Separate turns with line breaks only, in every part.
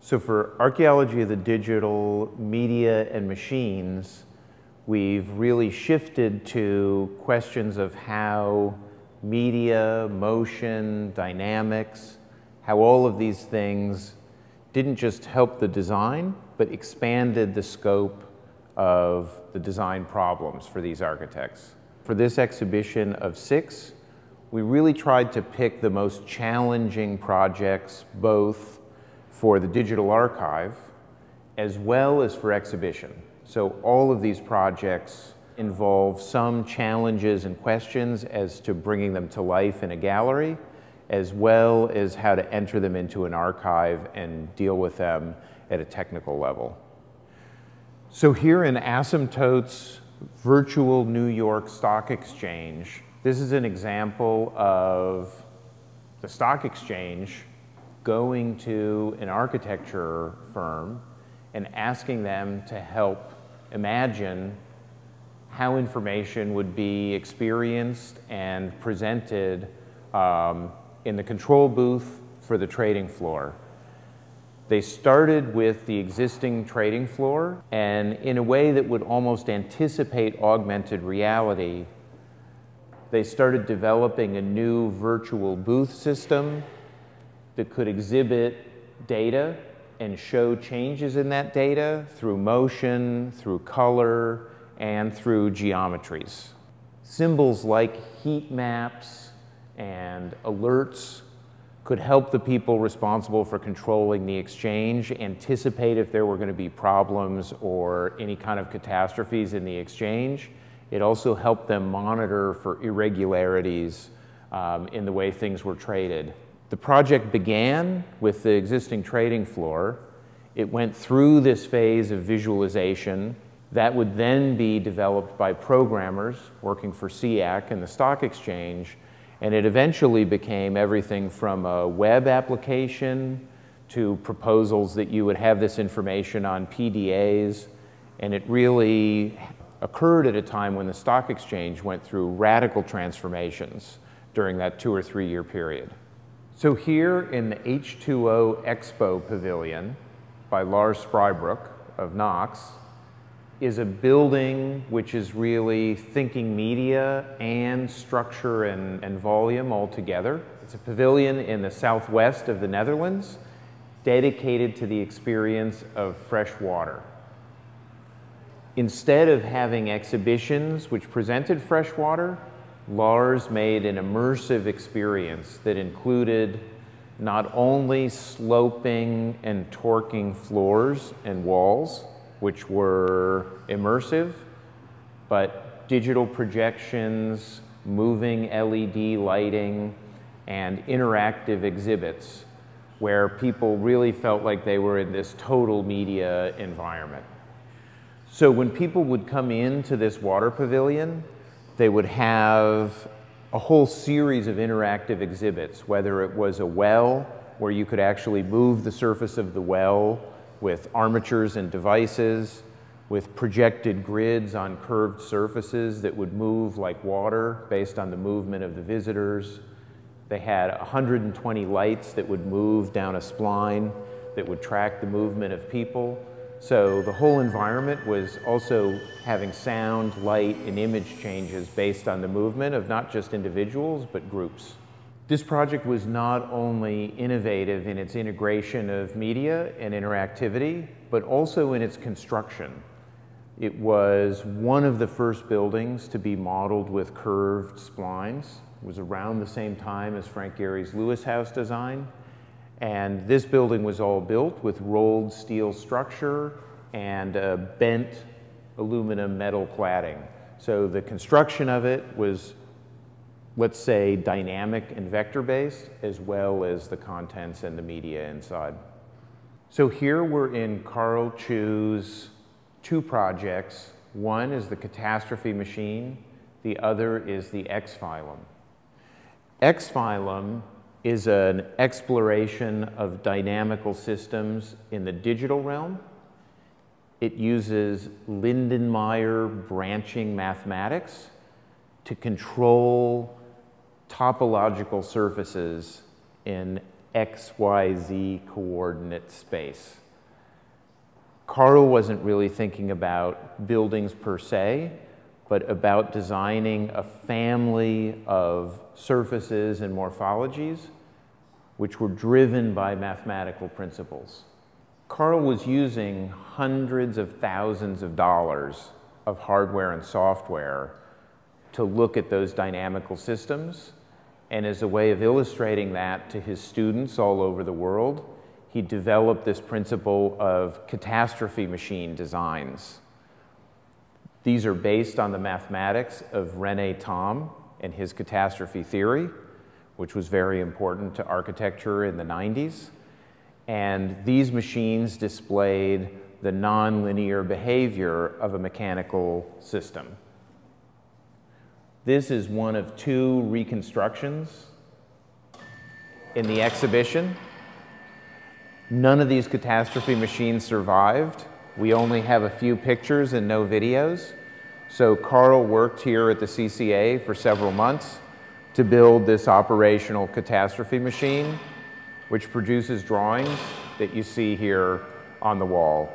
So for Archaeology of the Digital, Media, and Machines, we've really shifted to questions of how media, motion, dynamics, how all of these things didn't just help the design, but expanded the scope of the design problems for these architects. For this exhibition of 6, we really tried to pick the most challenging projects, both for the digital archive as well as for exhibition. So all of these projects involve some challenges and questions as to bringing them to life in a gallery, as well as how to enter them into an archive and deal with them at a technical level. So here in Asymptote's virtual New York Stock Exchange, this is an example of the stock exchange going to an architecture firm and asking them to help imagine how information would be experienced and presented in the control booth for the trading floor. They started with the existing trading floor, and in a way that would almost anticipate augmented reality, they started developing a new virtual booth system that could exhibit data and show changes in that data through motion, through color, and through geometries. Symbols like heat maps and alerts could help the people responsible for controlling the exchange anticipate if there were going to be problems or any kind of catastrophes in the exchange. It also helped them monitor for irregularities in the way things were traded. The project began with the existing trading floor. It went through this phase of visualization that would then be developed by programmers working for SEAC and the stock exchange, and it eventually became everything from a web application to proposals that you would have this information on PDAs, and it really occurred at a time when the stock exchange went through radical transformations during that 2 or 3 year period. So here in the H2O Expo Pavilion by Lars Sprybrook of Knox is a building which is really thinking media and structure and volume all together. It's a pavilion in the southwest of the Netherlands dedicated to the experience of fresh water. Instead of having exhibitions which presented fresh water, Lars made an immersive experience that included not only sloping and torquing floors and walls, which were immersive, but digital projections, moving LED lighting, and interactive exhibits where people really felt like they were in this total media environment. So when people would come into this water pavilion, they would have a whole series of interactive exhibits, whether it was a well, where you could actually move the surface of the well with armatures and devices, with projected grids on curved surfaces that would move like water based on the movement of the visitors. They had 120 lights that would move down a spline that would track the movement of people. So the whole environment was also having sound, light, and image changes based on the movement of not just individuals, but groups. This project was not only innovative in its integration of media and interactivity, but also in its construction. It was one of the first buildings to be modeled with curved splines. It was around the same time as Frank Gehry's Lewis House design. And this building was all built with rolled steel structure and bent aluminum metal cladding. So the construction of it was, let's say, dynamic and vector-based, as well as the contents and the media inside. So here we're in Carl Chu's 2 projects. One is the Catastrophe Machine. The other is the X-Phylum. X-Phylum is an exploration of dynamical systems in the digital realm. It uses Lindenmayer branching mathematics to control topological surfaces in XYZ coordinate space. Carl wasn't really thinking about buildings per se, but about designing a family of surfaces and morphologies which were driven by mathematical principles. Carl was using hundreds of thousands of dollars of hardware and software to look at those dynamical systems, and as a way of illustrating that to his students all over the world, he developed this principle of catastrophe machine designs. These are based on the mathematics of René Thom and his catastrophe theory, which was very important to architecture in the 90s. And these machines displayed the nonlinear behavior of a mechanical system. This is one of two reconstructions in the exhibition. None of these catastrophe machines survived. We only have a few pictures and no videos. So Carl worked here at the CCA for several months to build this operational catastrophe machine, which produces drawings that you see here on the wall.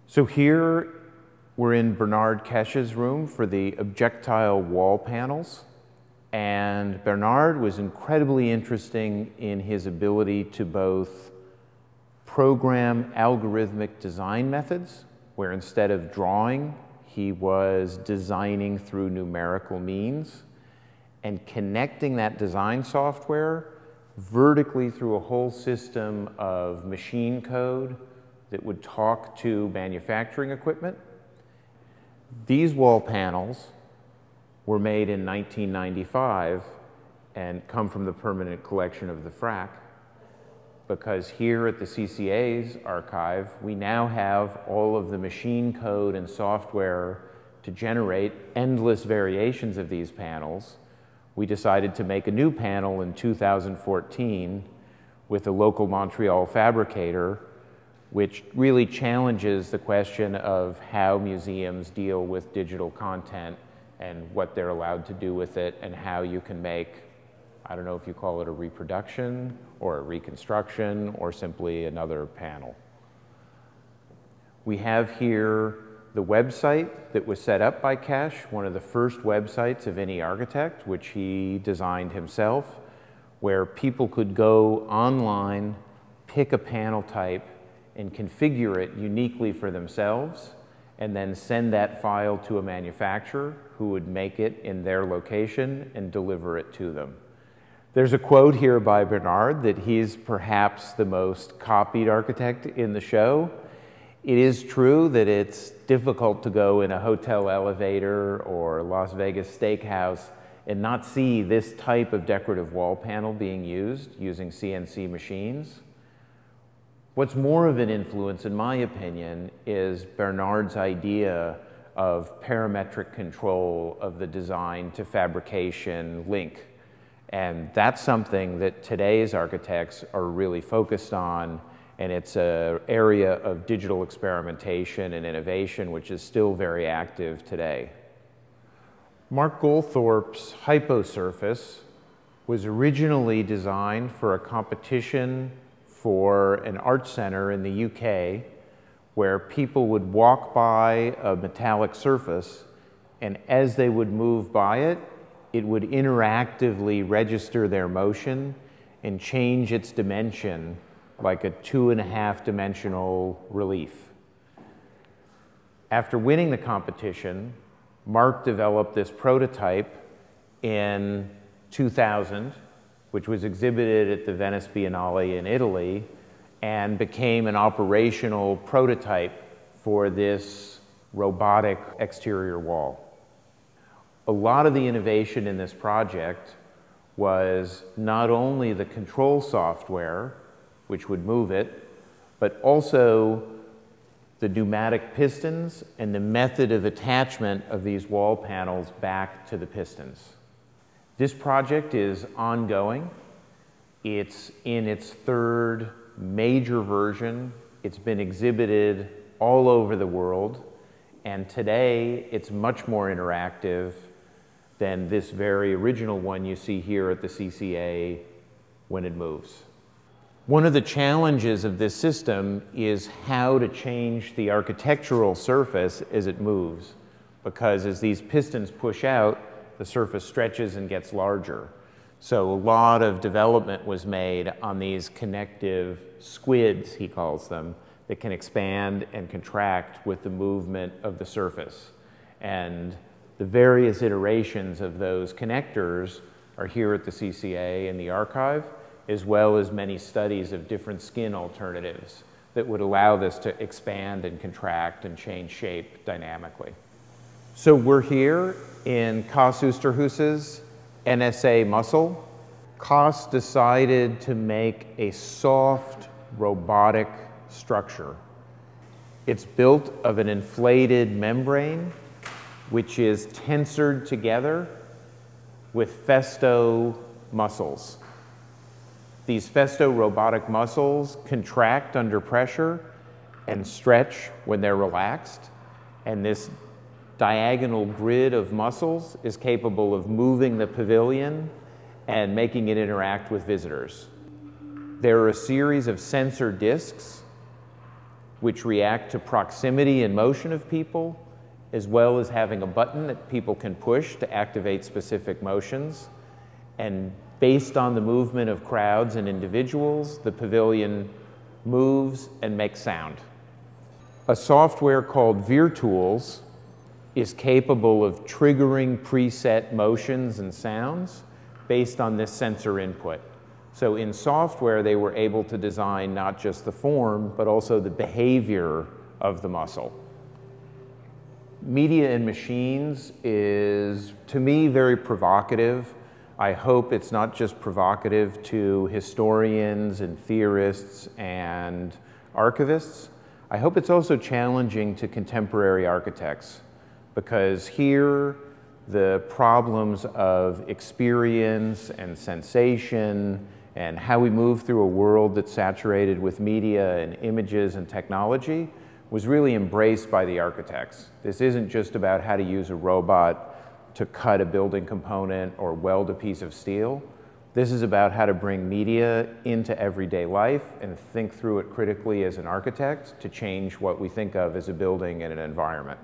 So here we're in Bernard Kesch's room for the objectile wall panels. And Bernard was incredibly interesting in his ability to both program algorithmic design methods, where instead of drawing, he was designing through numerical means, and connecting that design software vertically through a whole system of machine code that would talk to manufacturing equipment. These wall panels were made in 1995 and come from the permanent collection of the FRAC, because here at the CCA's archive, we now have all of the machine code and software to generate endless variations of these panels. We decided to make a new panel in 2014 with a local Montreal fabricator, which really challenges the question of how museums deal with digital content and what they're allowed to do with it, and how you can make, I don't know if you call it a reproduction or a reconstruction or simply another panel. We have here the website that was set up by Kesch, one of the first websites of any architect, which he designed himself, where people could go online, pick a panel type, and configure it uniquely for themselves, and then send that file to a manufacturer who would make it in their location and deliver it to them. There's a quote here by Bernard that he's perhaps the most copied architect in the show. It is true that it's difficult to go in a hotel elevator or Las Vegas steakhouse and not see this type of decorative wall panel being used using CNC machines. What's more of an influence, in my opinion, is Bernard's idea of parametric control of the design to fabrication link. And that's something that today's architects are really focused on, and it's an area of digital experimentation and innovation which is still very active today. Mark Goldthorpe's hyposurface was originally designed for a competition for an art center in the UK, where people would walk by a metallic surface, and as they would move by it, it would interactively register their motion and change its dimension like a 2.5-dimensional relief. After winning the competition, Mark developed this prototype in 2000, which was exhibited at the Venice Biennale in Italy, and became an operational prototype for this robotic exterior wall. A lot of the innovation in this project was not only the control software, which would move it, but also the pneumatic pistons and the method of attachment of these wall panels back to the pistons. This project is ongoing. It's in its third major version. It's been exhibited all over the world, and today it's much more interactive than this very original one you see here at the CCA when it moves. One of the challenges of this system is how to change the architectural surface as it moves, because as these pistons push out, the surface stretches and gets larger. So a lot of development was made on these connective squids, he calls them, that can expand and contract with the movement of the surface. And the various iterations of those connectors are here at the CCA in the archive, as well as many studies of different skin alternatives that would allow this to expand and contract and change shape dynamically. So we're here in Cas Oosterhuis's NSA Muscle. Cas decided to make a soft robotic structure. It's built of an inflated membrane which is tensored together with festo muscles. These festo robotic muscles contract under pressure and stretch when they're relaxed, and this diagonal grid of muscles is capable of moving the pavilion and making it interact with visitors. There are a series of sensor discs which react to proximity and motion of people, as well as having a button that people can push to activate specific motions. And based on the movement of crowds and individuals, the pavilion moves and makes sound. A software called virtuels is capable of triggering preset motions and sounds based on this sensor input. So in software, they were able to design not just the form, but also the behavior of the muscle. Media and machines is, to me, very provocative. I hope it's not just provocative to historians and theorists and archivists. I hope it's also challenging to contemporary architects, because here the problems of experience and sensation and how we move through a world that's saturated with media and images and technology was really embraced by the architects. This isn't just about how to use a robot to cut a building component or weld a piece of steel. This is about how to bring media into everyday life and think through it critically as an architect to change what we think of as a building and an environment.